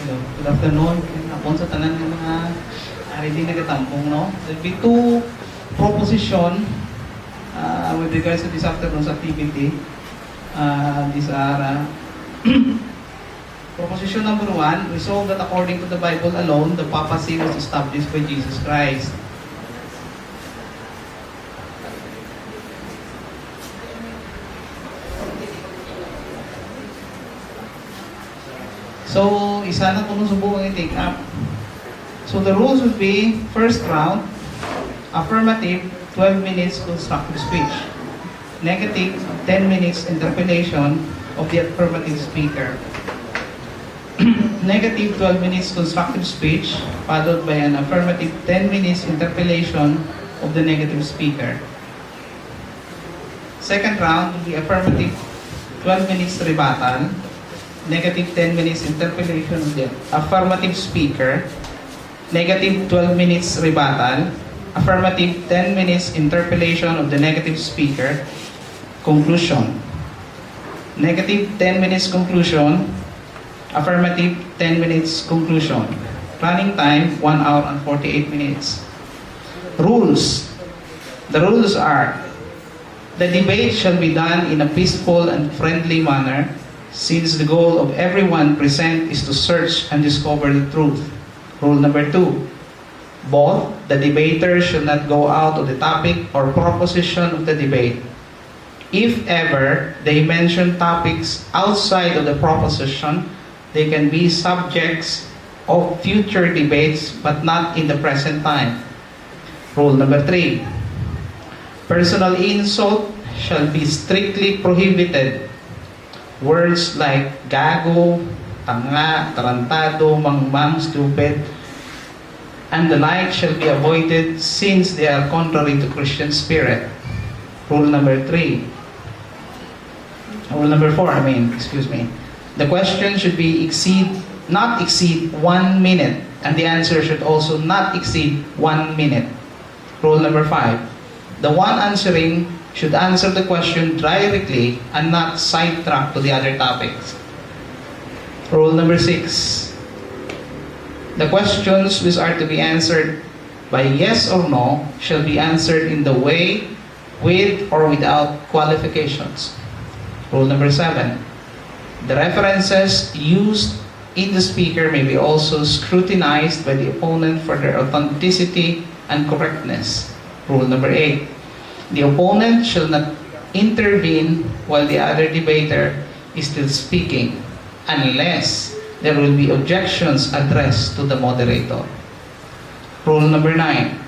Good afternoon. Upon sa tanan ng mga hindi nagatampong, no? There'll be two proposition with regards to this afternoon's activity. These are proposition number 1, resolve that according to the Bible alone, the papacy was established by Jesus Christ. So, isa na kung subukan i-take up. So, the rules would be, first round, affirmative, 12 minutes constructive speech. Negative, 10 minutes interpellation of the affirmative speaker. Negative, 12 minutes constructive speech, followed by an affirmative 10 minutes interpellation of the negative speaker. Second round would be affirmative, 12 minutes rebuttal. Negative 10 minutes interpellation of the affirmative speaker, negative 12 minutes rebuttal, affirmative 10 minutes interpellation of the negative speaker, conclusion. Negative 10 minutes conclusion, affirmative 10 minutes conclusion. Running time, 1 hour and 48 minutes. Rules. The rules are, the debate shall be done in a peaceful and friendly manner, since the goal of everyone present is to search and discover the truth. Rule number 2, both the debaters should not go out of the topic or proposition of the debate. If ever they mention topics outside of the proposition, they can be subjects of future debates but not in the present time. Rule number 3, personal insult shall be strictly prohibited. Words like gago, tanga, tarantado, mangmang, stupid, and the like shall be avoided since they are contrary to Christian spirit. Rule number 4, excuse me. The question should be not exceed 1 minute, and the answer should also not exceed 1 minute. Rule number 5, the one answering should answer the question directly and not sidetrack to the other topics. Rule number 6. The questions which are to be answered by yes or no shall be answered in the way, with or without qualifications. Rule number 7. The references used in the speaker may be also scrutinized by the opponent for their authenticity and correctness. Rule number 8. The opponent shall not intervene while the other debater is still speaking, unless there will be objections addressed to the moderator. Rule number 9.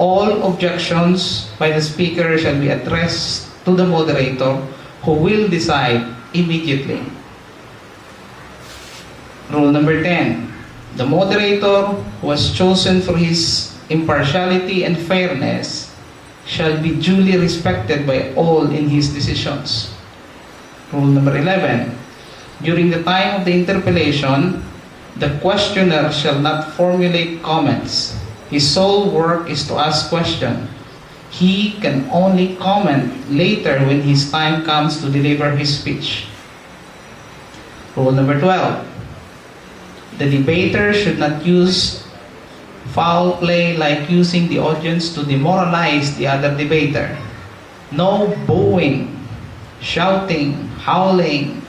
All objections by the speaker shall be addressed to the moderator, who will decide immediately. Rule number 10. The moderator who was chosen for his impartiality and fairness shall be duly respected by all in his decisions. Rule number 11. During the time of the interpellation, the questioner shall not formulate comments. His sole work is to ask questions. He can only comment later when his time comes to deliver his speech. Rule number 12. The debater should not use foul play like using the audience to demoralize the other debater. No booing, shouting, howling,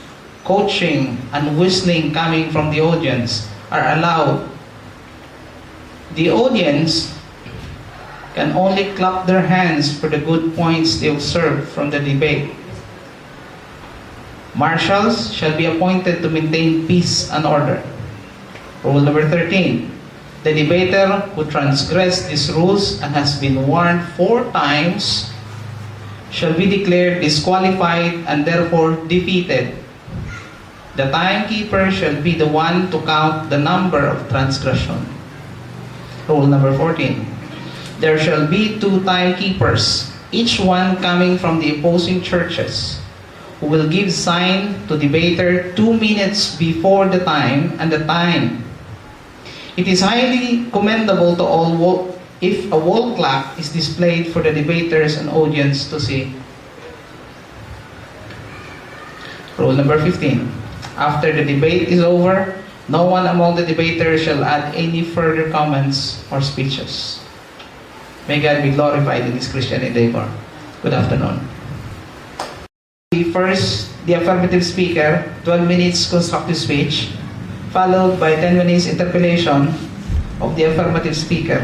coaching, and whistling coming from the audience are allowed. The audience can only clap their hands for the good points they observe from the debate. Marshals shall be appointed to maintain peace and order. Rule number 13. The debater who transgressed these rules and has been warned 4 times shall be declared disqualified and therefore defeated. The timekeeper shall be the one to count the number of transgression. Rule number 14. There shall be 2 timekeepers, each one coming from the opposing churches, who will give sign to the debater 2 minutes before the time and the time. It is highly commendable to all if a wall clock is displayed for the debaters and audience to see. Rule number 15. After the debate is over, No one among the debaters shall add any further comments or speeches. May God be glorified in His Christian endeavor. Good afternoon. First, the affirmative speaker, 12 minutes constructive speech, followed by 10 minutes interpellation of the affirmative speaker.